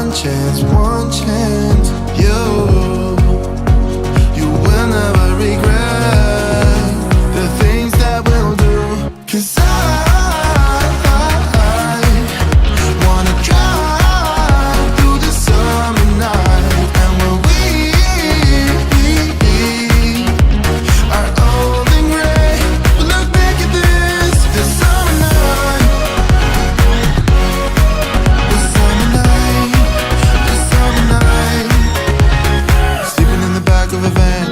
one chance. You will never regret the things that we'll do. 'Cause I wanna drive through the summer night. And when we are old and gray, we'll look back at this summer night. The summer night, the summer night. Sleeping in the back of a van,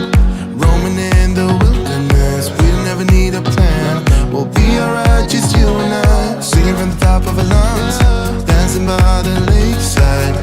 roaming in the wilderness. We'll never need a plan, we'll be alright, just you and I. Singing from the top of our lungs, dancing by the lakeside.